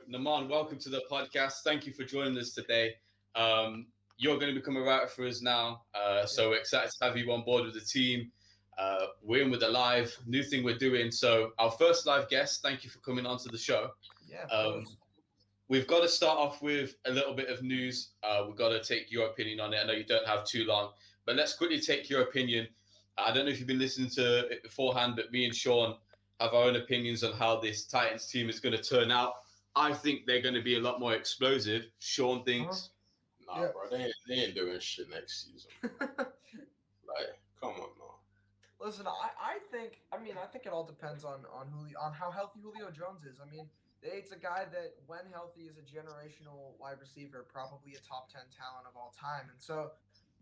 Naaman, welcome to the podcast. Thank you for joining us today. You're going to become a writer for us now. So we're excited to have you on board with the team. We're in with a live new thing we're doing. So our first live guest, thank you for coming onto the show. Yeah, of Um, course. we've got to start off with a little bit of news. We've got to take your opinion on it. I know you don't have too long, but let's quickly take your opinion. I don't know if you've been listening to it beforehand, but me and Sean have our own opinions on how this Titans team is going to turn out. I think they're going to be a lot more explosive. Sean Uh-huh. thinks, Nah, Yeah. bro, they ain't doing shit next season, bro. Like, come on, man. Listen, I think it all depends on Julio, on how healthy Julio Jones is. I mean, it's a guy that, when healthy, is a generational wide receiver, probably a top 10 talent of all time. And so,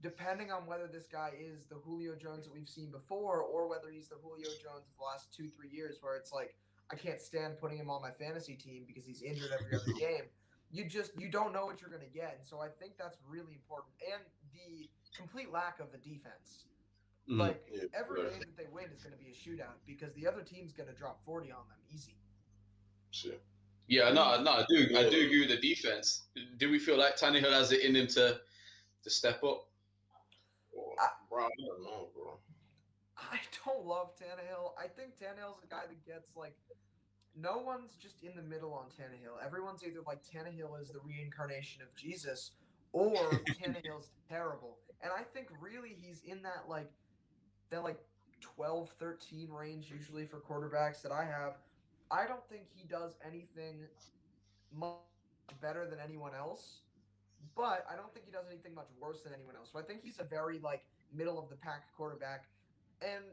depending on whether this guy is the Julio Jones that we've seen before, or whether he's the Julio Jones of the last 2-3 years, where it's like I can't stand putting him on my fantasy team because he's injured every other game. You don't know what you're going to get, and so I think that's really important. And the complete lack of a defense. mm, Like, Yeah, every bro. game that they win is going to be a shootout because the other team's going to drop 40 on them easy. Shit. yeah, no, I do Yeah. agree with the defense. Do we feel like Tannehill has it in him to step up? Well, I, bro, I don't know, bro. I don't love Tannehill. I think Tannehill's a guy that gets, like, no one's just in the middle on Tannehill. Everyone's either like Tannehill is the reincarnation of Jesus or Tannehill's terrible. And I think really he's in that 12, 13 range usually for quarterbacks that I have. I don't think he does anything much better than anyone else, but I don't think he does anything much worse than anyone else. So I think he's a very like middle of the pack quarterback. And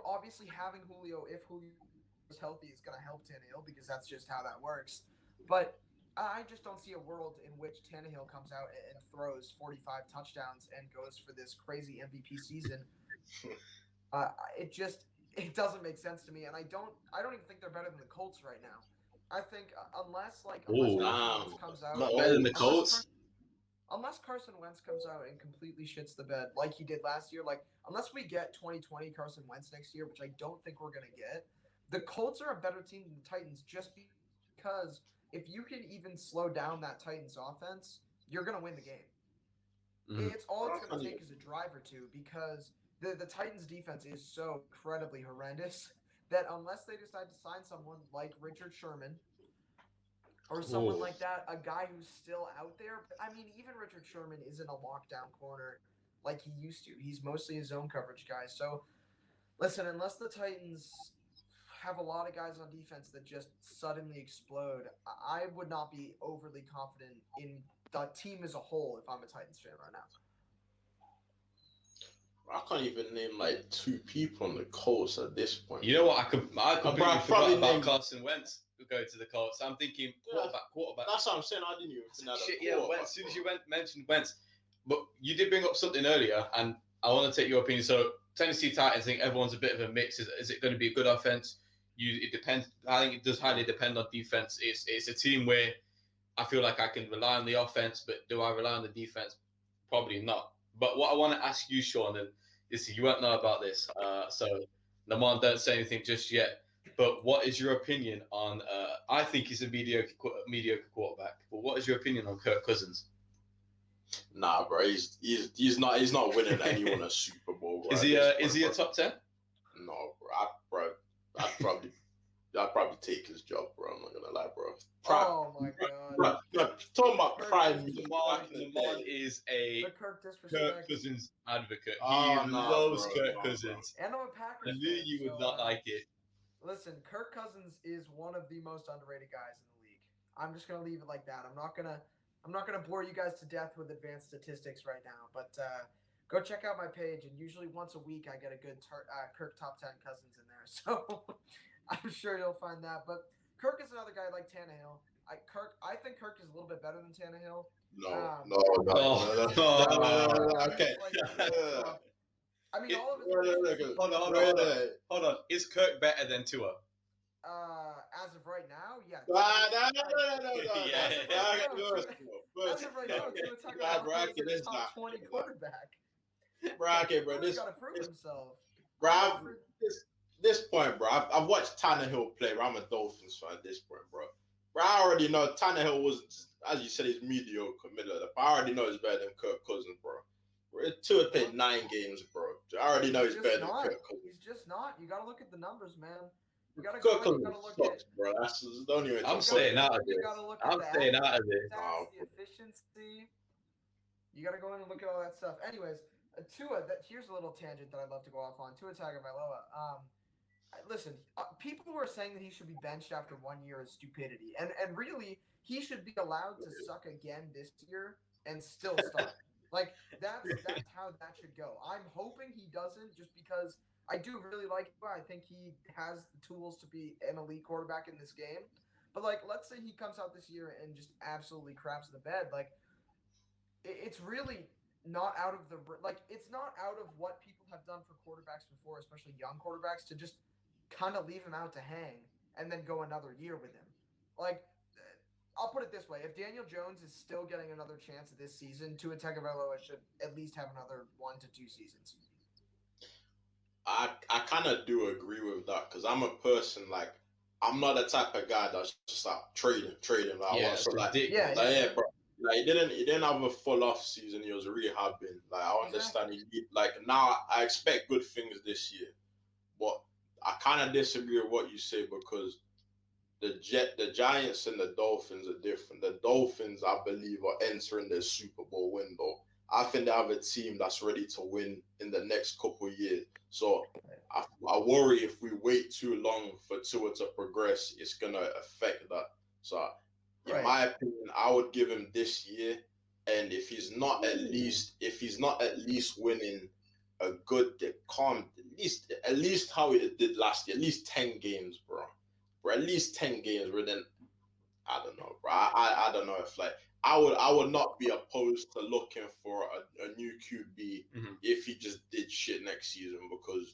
obviously having Julio, if Julio is healthy, is going to help Tannehill because that's just how that works. But I just don't see a world in which Tannehill comes out and throws 45 touchdowns and goes for this crazy MVP season. It doesn't make sense to me, and I don't even think they're better than the Colts right now. I think unless Oh, Carson Wentz Damn, bro. comes out, not better than Oh, the unless Colts. Carson unless Carson Wentz comes out and completely shits the bed like he did last year, like unless we get 2020 Carson Wentz next year, which I don't think we're gonna get, the Colts are a better team than the Titans just because if you can even slow down that Titans offense, you're gonna win the game. Mm. All bro, it's I gonna can't take even. is a drive or two because the Titans defense is so incredibly horrendous that unless they decide to sign someone like Richard Sherman or someone Oh, like that, a guy who's still out there. But I mean, even Richard Sherman isn't a lockdown corner like he used to. He's mostly a zone coverage guy. So listen, unless the Titans have a lot of guys on defense that just suddenly explode, I would not be overly confident in the team as a whole if I'm a Titans fan right now. I can't even name like two people on the Colts at this point, you know bro. what? I Bro, completely I forgot probably about name. Carson Wentz who go to the Colts. I'm thinking Yeah, quarterback. that's what I'm saying. I didn't even I think said, that a shit, yeah, Wentz. quarterback, As soon as bro. you mentioned Wentz, but you did bring up something earlier, and I want to take your opinion. So Tennessee Titans, I think everyone's a bit of a mix. Is it going to be a good offense? It depends. I think it does highly depend on defense. It's a team where I feel like I can rely on the offense, but do I rely on the defense? Probably not. But what I want to ask you, Sean, and is you won't know about this. So Lamont, don't say anything just yet. But what is your opinion on? I think he's a mediocre quarterback. But what is your opinion on Kirk Cousins? Nah, bro. He's not winning anyone a Super Bowl, bro. Is At he this is point, he a bro. top 10? No, bro. I'd probably take his job, bro. I'm not gonna lie, bro. Oh my God, No, talking about Kirk prime just me Lamont, back in the Lamont day. is the a Kirk Kirk disrespect. Cousins advocate. He Oh no, loves bro, Kirk no, bro. Cousins. And I'm a I Packers knew fan, you would so not like it. listen, Kirk Cousins is one of the most underrated guys in the league. I'm just gonna leave it like that. I'm not gonna bore you guys to death with advanced statistics right now, but go check out my page. And usually once a week, I get a good Kirk top 10 Cousins in there. So I'm sure you'll find that. But Kirk is another guy like Tannehill. I think Kirk is a little bit better than Tannehill. No, no, Um, no, no, no, no, no, no, no, no, okay. he's like he's like Uh, top. I mean, It, all of his no, no, position no, seems hold on, hold on, hold on, no. hold on. Is Kirk better than Tua? as of right now, yeah. Ah, no, no, no, no, no, no. As of right Yeah. now, First, Tua, bro, as first, of right no. now, Tua Nah, bro, Tagovailoa is okay, a this top not, 20 nah. quarterback. Bro, okay, bro, Tua's got to prove this, himself. bro, I'm up for. this point, bro. I've watched Tannehill play, bro. I'm a Dolphins fan at this point, bro. Bro, I already know Tannehill was, as you said, he's mediocre, middle of the. I already know he's better than Kirk Cousins, bro. Tua played 9 games, bro. I already know he's just better than not. Kirk Cousins. He's just not. You got to look at the numbers, man. You got to Kirk go and you got Cousins to look sucks, at. bro. That's the only way to I'm You say got staying it. out of you got to this. look at I'm the staying out of accuracy this. stats, the efficiency. You got to go in and look at all that stuff. Anyways, Tua. Here's a little tangent that I'd love to go off on. Tua Tagovailoa. Listen, people who are saying that he should be benched after 1 year is stupidity, and really he should be allowed to suck again this year and still start. Like that's how that should go. I'm hoping he doesn't, just because I do really like him. I think he has the tools to be an elite quarterback in this game. But like, let's say he comes out this year and just absolutely craps the bed. Like, it's really not out of the like it's not out of what people have done for quarterbacks before, especially young quarterbacks, to just kind of leave him out to hang and then go another year with him. Like, I'll put it this way: if Daniel Jones is still getting another chance this season, Tua Tagovailoa should at least have another 1 to 2 seasons. I kind of do agree with that because I'm a person like I'm not the type of guy that's just like trading. Like, I Yeah, want it's so ridiculous. yeah, bro. Like he didn't have a full off season. He was rehabbing. Like I understand Exactly. like now I expect good things this year, but I kind of disagree with what you say because the Giants and the Dolphins are different. The Dolphins, I believe, are entering the Super Bowl window. I think they have a team that's ready to win in the next couple of years. So I worry if we wait too long for Tua to progress, it's gonna affect that. So in Right. my opinion, I would give him this year. And if he's not at least winning a good calm, at least how it did last year, at least 10 games, bro. For at least 10 games, but then I don't know, bro. I don't know if like I would not be opposed to looking for a new QB Mhm. if he just did shit next season because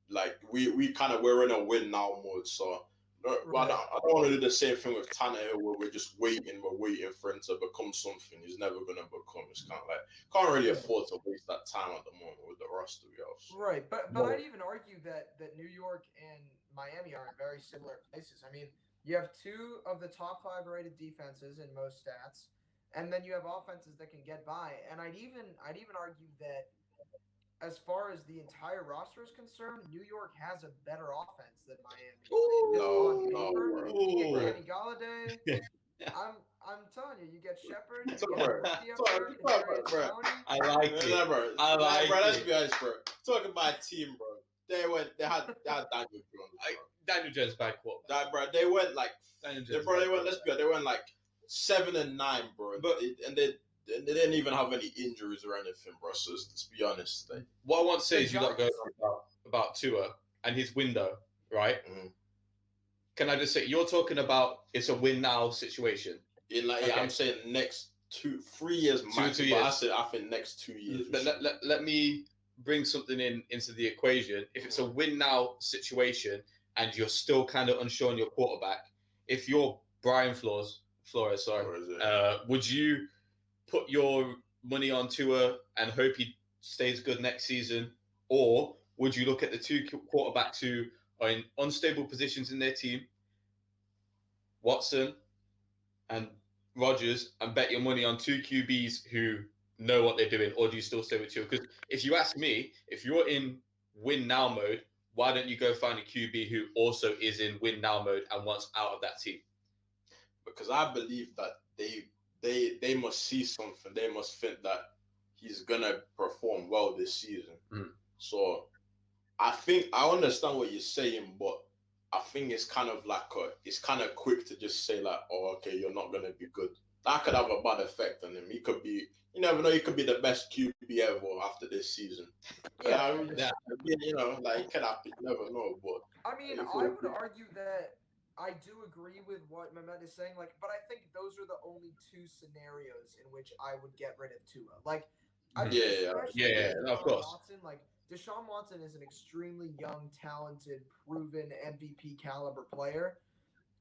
like we kind of we're in a win now mode. So no, Right. I don't want to do the same thing with Tannehill where we're waiting for him to become something he's never gonna become. It's kind of like can't really afford to waste that time at the moment with the roster we have. So. Right, but No. I'd even argue that New York and Miami are in very similar places. I mean, you have two of the top five rated defenses in most stats, and then you have offenses that can get by. And I'd even argue that as far as the entire roster is concerned, New York has a better offense than Miami. Just on No, paper, bro. you get Bro. Kenny Galladay. I'm telling you, you get Shepard, you So, get bro, rookie up talk, there, talk, Kadarius bro. Toney. I like Nah, it. bro. I like bro, let's it. be honest, bro. Talking about a team, bro. They had Daniel Jones, bro. Daniel Jones bad quarterback. Bro, they went like Daniel they, Jones bro, they bad went. Let's be honest, they went like 7-9, bro. But- They didn't even have any injuries or anything, bro. So let's be honest. Like, What I want to say The is you lot going Giants- on about Tua and his window, right? Mhm. Can I just say you're talking about it's a win now situation? in like Okay. I'm saying next 3 years max. 2 but years. I think next 2 years. Let me bring something into the equation. If it's a win now situation and you're still kind of unsure on your quarterback, if you're Brian Flores, would you put your money on Tua and hope he stays good next season, or would you look at the two quarterbacks who are in unstable positions in their team, Watson and Rodgers, and bet your money on two QBs who know what they're doing, or do you still stay with Tua? Because if you ask me, if you're in win now mode, why don't you go find a QB who also is in win now mode and wants out of that team? Because I believe that they must see something. They must think that he's gonna perform well this season. Mm. So I think I understand what you're saying, but I think it's kind of like it's kind of quick to just say like, oh, okay, you're not gonna be good. That could have a bad effect on him. He could be, you never know, he could be the best QB ever after this season. Yeah. Like it could happen. You never know, but I mean, if I would argue that I do agree with what Mehmet is saying, like, but I think those are the only two scenarios in which I would get rid of Tua. Like, I mean, especially with of Deshaun course. Watson, like Deshaun Watson is an extremely young, talented, proven MVP caliber player.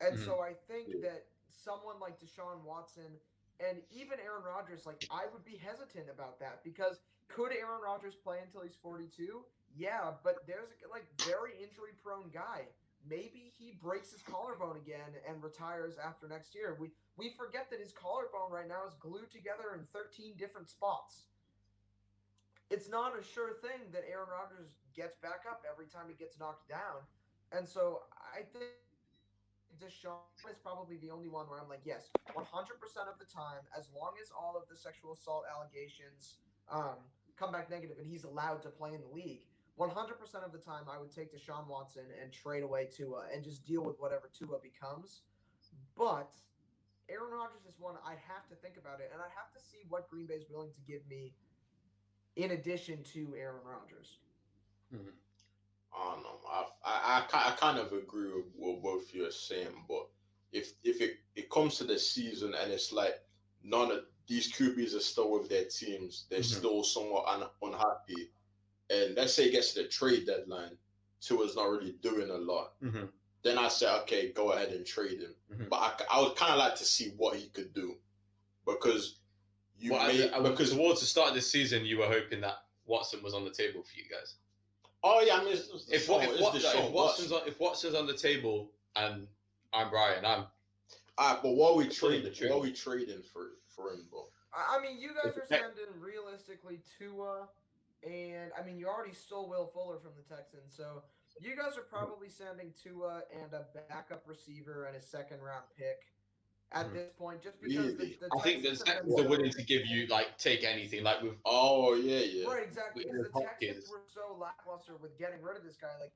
And Mhm. so I think that someone like Deshaun Watson and even Aaron Rodgers, like I would be hesitant about that because could Aaron Rodgers play until he's 42? Yeah, but there's like very injury prone guy. maybe he breaks his collarbone again and retires after next year. We forget that his collarbone right now is glued together in 13 different spots. It's not a sure thing that Aaron Rodgers gets back up every time he gets knocked down. And so I think Deshaun is probably the only one where I'm like, yes, 100% of the time, as long as all of the sexual assault allegations come back negative and he's allowed to play in the league, 100% of the time I would take Deshaun Watson and trade away Tua and just deal with whatever Tua becomes. But Aaron Rodgers is one I'd have to think about it, and I'd have to see what Green Bay is willing to give me in addition to Aaron Rodgers. Mhm. I don't know. I kind of agree with what both you are saying, but if it comes to the season and it's like none of these QBs are still with their teams, they're Mhm. still somewhat unhappy, and let's say it gets to the trade deadline, Tua's not really doing a lot, Mhm. then I say, okay, go ahead and trade him. Mhm. But I would kind of like to see what he could do because you Well, may because because towards the start of this season, you were hoping that Watson was on the table for you guys. oh yeah, I mean If Watson's on the table and I'm Brian, I'm but what are we pulling the trading? trigger. What are we trading for him, bro? I mean, you guys If are the Tex- sending realistically Tua, and I mean, you already stole Will Fuller from the Texans, so you guys are probably sending Tua and a backup receiver and a second round pick at Mhm. this point, just because Really? the I think the Texans have been Texans are willing so to give you like take anything, like with Oh yeah. right, exactly, because the Texans Hopkins. were so lackluster with getting rid of this guy. Like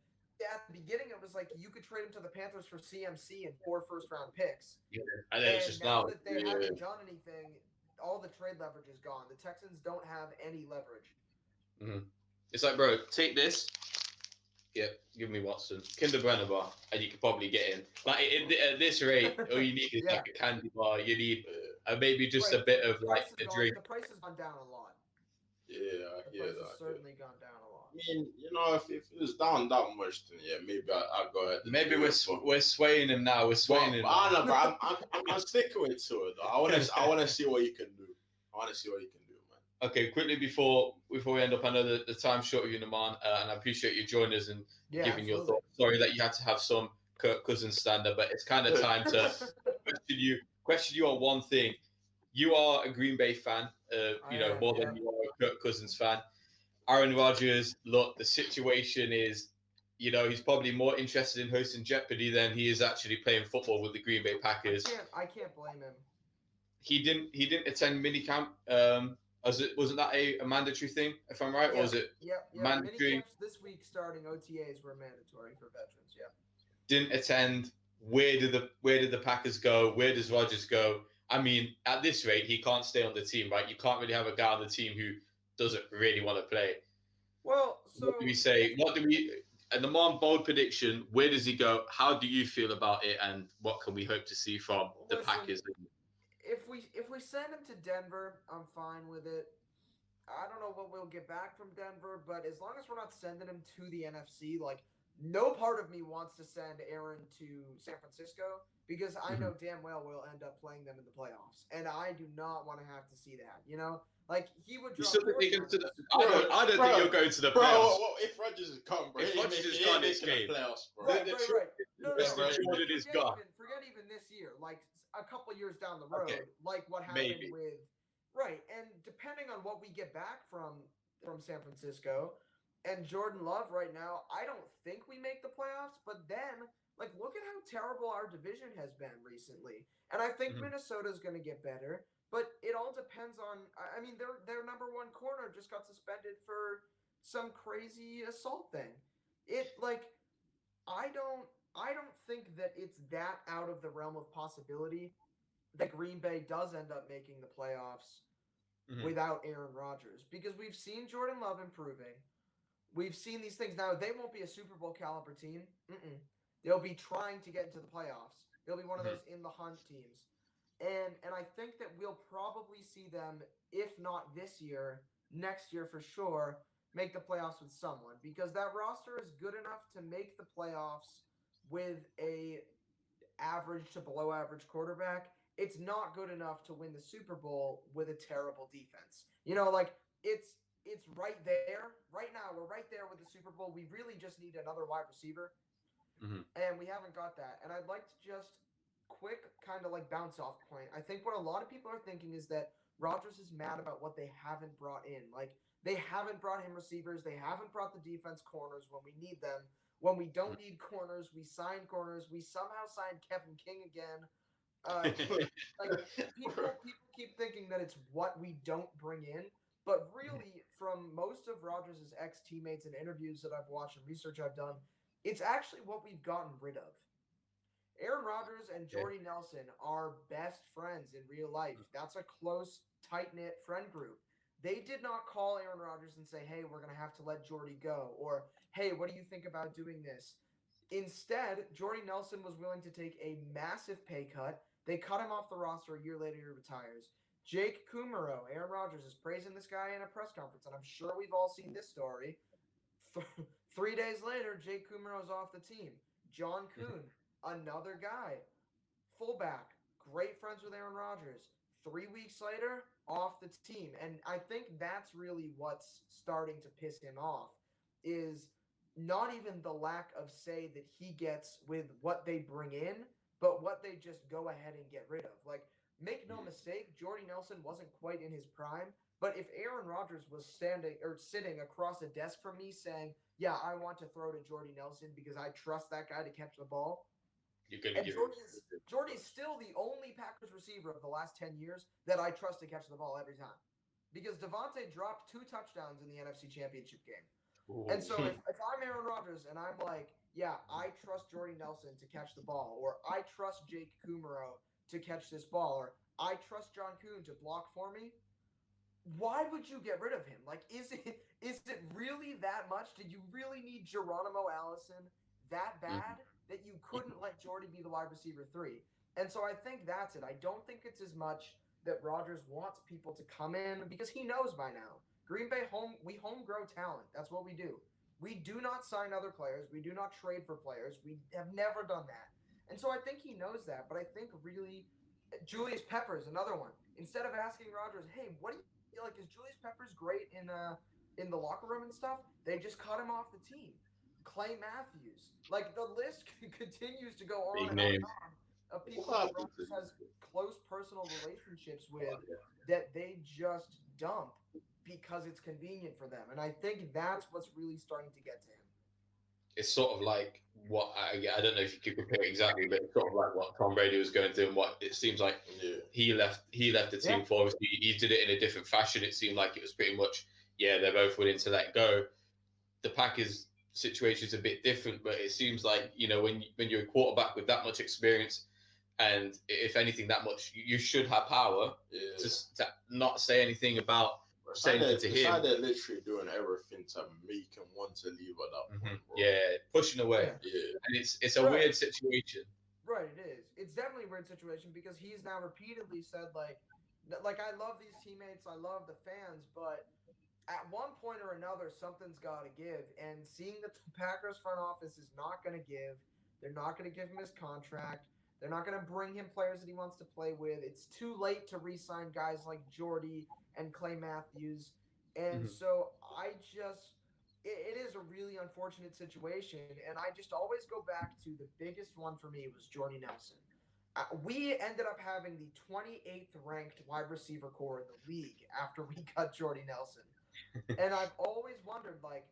at the beginning, it was like you could trade him to the Panthers for CMC and 4 first-round picks. Yeah. And then it's And just now now. that they Yeah. haven't done anything, all the trade leverage is gone. The Texans don't have any leverage. Mhm. It's like, bro, take this. Yep, give me Watson, Kinder Bueno bar, and you could probably get in. Like at this rate, all you need is Yeah. like a candy bar. You need Yeah, maybe just a Right. bit of like Price has a gone. drink. The price has gone down a lot. yeah, I The hear price that. has certainly gone down a lot. I mean, if it was down that much, then yeah, maybe I'll go ahead. And Maybe do we're it, but, we're swaying him now. We're swaying him. I don't know, bro. I'm sticking with Tua though. I want to see what he can do. I want to see what he can do, man. Okay, quickly before we end up, I know the time's short of you, Naaman, and I appreciate you joining us and Yeah, giving your absolutely. thoughts. Sorry that you had to have some Kirk Cousins stand up, but it's kind of time to question you on one thing. You are a Green Bay fan, more than you are a Kirk Cousins fan. Aaron Rodgers, look, the situation is, he's probably more interested in hosting Jeopardy than he is actually playing football with the Green Bay Packers. I can't blame him. He didn't attend minicamp. Wasn't that a mandatory thing, if I'm right, or was it Yep. mandatory? Minicamps this week starting. OTAs were mandatory for veterans. Yeah. Didn't attend. Where did the Packers go? Where does Rodgers go? I mean, at this rate, he can't stay on the team, right? You can't really have a guy on the team who doesn't really want to play. Well, so What do we say? And the more bold prediction, where does he go? How do you feel about it? And what can we hope to see from the Listen, Packers? if we send him to Denver, I'm fine with it. I don't know what we'll get back from Denver, but as long as we're not sending him to the NFC, like no part of me wants to send Aaron to San Francisco because I know damn well we'll end up playing them in the playoffs, and I do not want to have to see that. Like he would You drop still 40 think on to the, us. I don't think you're going to the Bro, playoffs. if Rodgers is gone, bro, If he Rodgers is ain't gone, making it's game. the playoffs, bro. Right. No, Mr. Jordan is gone. Forget even this year. Like a couple years down the road, Okay, like what happened maybe. with right, and depending on what we get back from San Francisco and Jordan Love right now, I don't think we make the playoffs. But then, like, look at how terrible our division has been recently, and I think Minnesota's going to get better. But it all depends on. I mean, their number one corner just got suspended for some crazy assault thing. It like I don't think that it's that out of the realm of possibility that Green Bay does end up making the playoffs without Aaron Rodgers because we've seen Jordan Love improving. We've seen these things. Now, they won't be a Super Bowl caliber team. They'll be trying to get into the playoffs. They'll be one of those in the hunt teams. And I think that we'll probably see them, if not this year, next year for sure, make the playoffs with someone because that roster is good enough to make the playoffs with a average to below average quarterback. It's not good enough to win the Super Bowl with a terrible defense. Like it's right there. Right now, we're right there with the Super Bowl. We really just need another wide receiver. And we haven't got that. And I'd like to just quick kind of like bounce off point. I think what a lot of people are thinking is that Rodgers is mad about what they haven't brought in. Like they haven't brought him receivers, they haven't brought the defense corners when we need them. When we don't need corners, we sign corners. We somehow signed Kevin King again. Like people keep thinking that it's what we don't bring in, but really, from most of Rodgers' ex teammates and interviews that I've watched and research I've done, it's actually what we've gotten rid of. Aaron Rodgers and Jordy Nelson are best friends in real life. That's a close, tight knit friend group. They did not call Aaron Rodgers and say, "Hey, we're going to have to let Jordy go," or "Hey, what do you think about doing this?" Instead, Jordy Nelson was willing to take a massive pay cut. They cut him off the roster. A year later, he retires. Jake Kumaro, Aaron Rodgers is praising this guy in a press conference, and I'm sure we've all seen this story. 3 days later, Jake Kumaro's off the team. John Kuhn, another guy, fullback, great friends with Aaron Rodgers. 3 weeks later, off the team. And I think that's really what's starting to piss him off is not even the lack of say that he gets with what they bring in, but what they just go ahead and get rid of. Like, make no mistake, Jordy Nelson wasn't quite in his prime, but if Aaron Rodgers was standing or sitting across a desk from me saying, "Yeah, I want to throw to Jordy Nelson because I trust that guy to catch the ball," You're going to and give Jordy's still the only Packers receiver of the last 10 years that I trust to catch the ball every time. Because Devontae dropped 2 touchdowns in the NFC Championship game. And so if I'm Aaron Rodgers and I'm like, yeah, I trust Jordy Nelson to catch the ball, or I trust Jake Kumaro to catch this ball, or I trust John Kuhn to block for me, why would you get rid of him? Like, is it really that much? Did you really need Geronimo Allison that bad that you couldn't let Jordy be the wide receiver 3? And so I think that's it. I don't think it's as much that Rodgers wants people to come in because he knows by now. Green Bay we home grow talent. That's what we do. We do not sign other players. We do not trade for players. We have never done that. And so I think he knows that. But I think really Julius Peppers, another one. Instead of asking Rodgers, "Hey, what do you like? Is Julius Peppers great in the locker room and stuff?" They just cut him off the team. Clay Matthews, like the list continues to go on and on and on of people that Rodgers has close personal relationships with that they just dump because it's convenient for them. And I think that's what's really starting to get to him. It's sort of like what I don't know if you could compare it exactly, but it's sort of like what Tom Brady was going through and what it seems like he left the team for. Obviously, he did it in a different fashion. It seemed like it was pretty much they're both willing to let go. The Packers situation is a bit different, but it seems like when you're a quarterback with that much experience, and if anything, that much you should have power to not say anything about. Saying to him, they're literally doing everything to make him want to leave at that point. Pushing away. And it's a weird situation. Right, it is. It's definitely a weird situation because he's now repeatedly said like I love these teammates, I love the fans, but at one point or another, something's got to give. And seeing the Packers front office is not going to give. They're not going to give him his contract. They're not going to bring him players that he wants to play with. It's too late to re-sign guys like Jordy and Clay Matthews. And so it is a really unfortunate situation. And I just always go back to the biggest one for me was Jordy Nelson. We ended up having the 28th ranked wide receiver core in the league after we cut Jordy Nelson. And I've always wondered, like,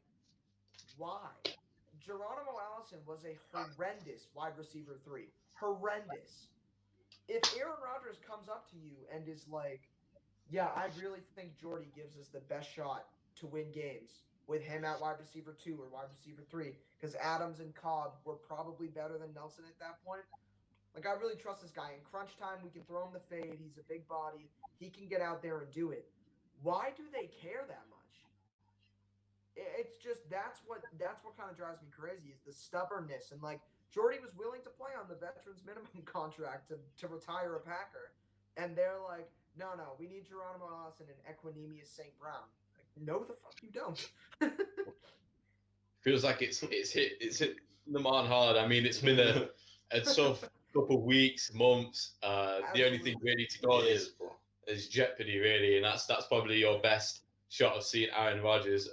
why? Geronimo Allison was a horrendous wide receiver 3. Horrendous. If Aaron Rodgers comes up to you and is like, "Yeah, I really think Jordy gives us the best shot to win games with him at wide receiver 2 or wide receiver 3, because Adams and Cobb were probably better than Nelson at that point. Like, I really trust this guy. In crunch time, we can throw him the fade. He's a big body. He can get out there and do it." Why do they care that much? It's just that's what kind of drives me crazy is the stubbornness. And like Jordy was willing to play on the veterans minimum contract to retire a Packer, and they're like, no, we need Geronimo Allison and Equanimous St. Brown. Like, no, the fuck you don't. Feels like it's hit Naaman hard. I mean, it's been a tough couple of weeks, months. The only thing really to go on is jeopardy, really, and that's probably your best shot of seeing Aaron Rodgers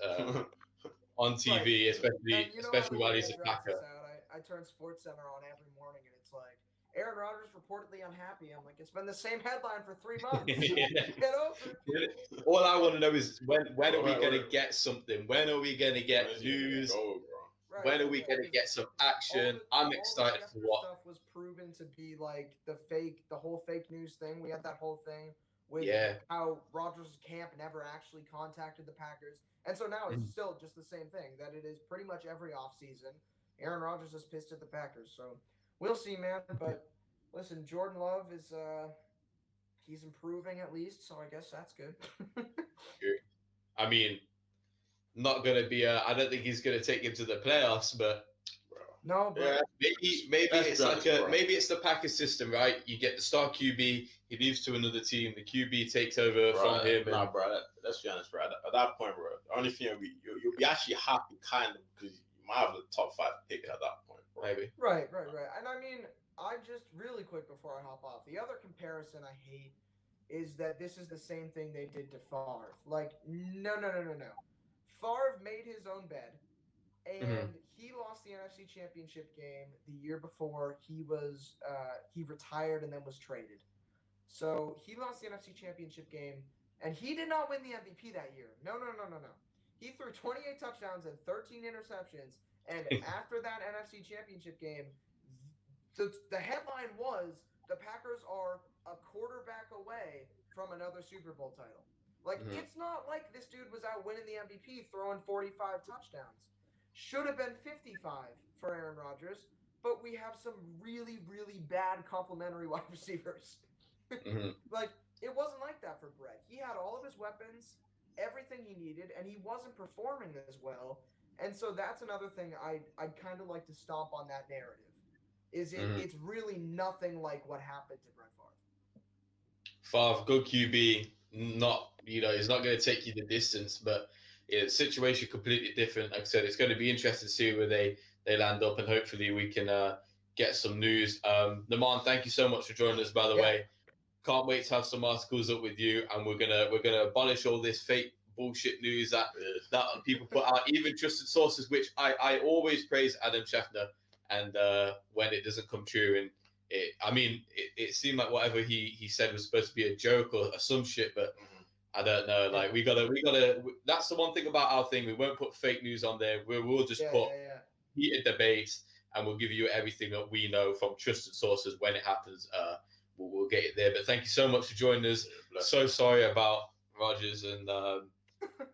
on TV, right. especially while he's a Packer. I turn Sports Center on every morning, and it's like Aaron Rodgers reportedly unhappy. I'm like, it's been the same headline for 3 months. Get over it. All I want to know is when are we Right, going to right. get something? When are we going to get Where's he gonna news? go, bro? Right, When are right, we right, going to 'cause get some all action? the, I'm all the excited for Schefter what. stuff was proven to be like the whole fake news thing. We had that whole thing with Yeah. how Rodgers' camp never actually contacted the Packers. And so now it's still just the same thing, that it is pretty much every offseason. Aaron Rodgers is pissed at the Packers. So we'll see, man. But listen, Jordan Love is he's improving at least, so I guess that's good. I mean, not going to be I don't think he's going to take him to the playoffs, but Bro. No, but Yeah, maybe Let's it's be like honest, a bro. maybe it's the Packers system, right? You get the star QB, he leaves to another team, the QB takes over bro, from him. Nah, bro. Let's be honest, bro. At that point, bro, the only thing you'll be actually happy, kind of, because you might have the top 5 pick at that point, bro. Maybe. right. And I mean, I just really quick before I hop off, the other comparison I hate is that this is the same thing they did to Favre. Like, no. Favre made his own bed, and he lost the NFC Championship game the year before he retired and then was traded. So he lost the NFC Championship game, and he did not win the MVP that year. No. He threw 28 touchdowns and 13 interceptions, and after that NFC Championship game, the headline was the Packers are a quarterback away from another Super Bowl title. Like, it's not like this dude was out winning the MVP throwing 45 touchdowns. Should have been 55 for Aaron Rodgers, but we have some really, really bad complimentary wide receivers. Like, it wasn't like that for Brett. He had all of his weapons, everything he needed, and he wasn't performing as well. And so that's another thing I'd kind of like to stomp on that narrative. It's really nothing like what happened to Brett Favre. Favre, good QB, not he's not going to take you the distance, but the situation completely different. Like I said, it's going to be interesting to see where they land up, and hopefully we can get some news. Naaman, thank you so much for joining us. By the way, can't wait to have some articles up with you, and we're gonna abolish all this fake bullshit news that people put out, even trusted sources, which I always praise Adam Schefter, and when it doesn't come true, and it seemed like whatever he said was supposed to be a joke or some shit, but I don't know. Like we gotta. That's the one thing about our thing. We won't put fake news on there. We'll just put heated debates, and we'll give you everything that we know from trusted sources when it happens. We'll get it there. But thank you so much for joining us. So sorry about Rodgers, and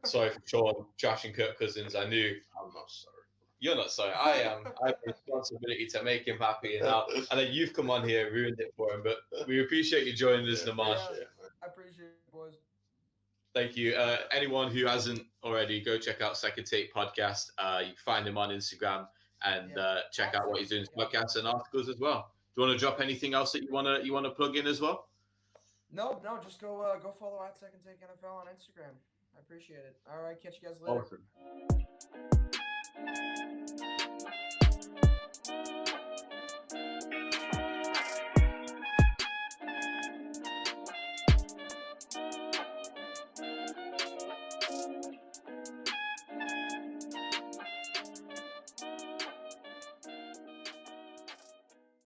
sorry for Sean trashing Kirk Cousins. I knew. I'm not sorry. You're not sorry. I am. I have a responsibility to make him happy, and then you've come on here and ruined it for him. But we appreciate you joining us, Naaman. I appreciate it, boys. Thank you. Anyone who hasn't already, go check out Secondtake podcast. You can find him on Instagram and check out what he's doing in his podcasts and articles as well. Do you want to drop anything else that you wanna plug in as well? No, just go follow at Secondtake NFL on Instagram. I appreciate it. All right, catch you guys later. Awesome.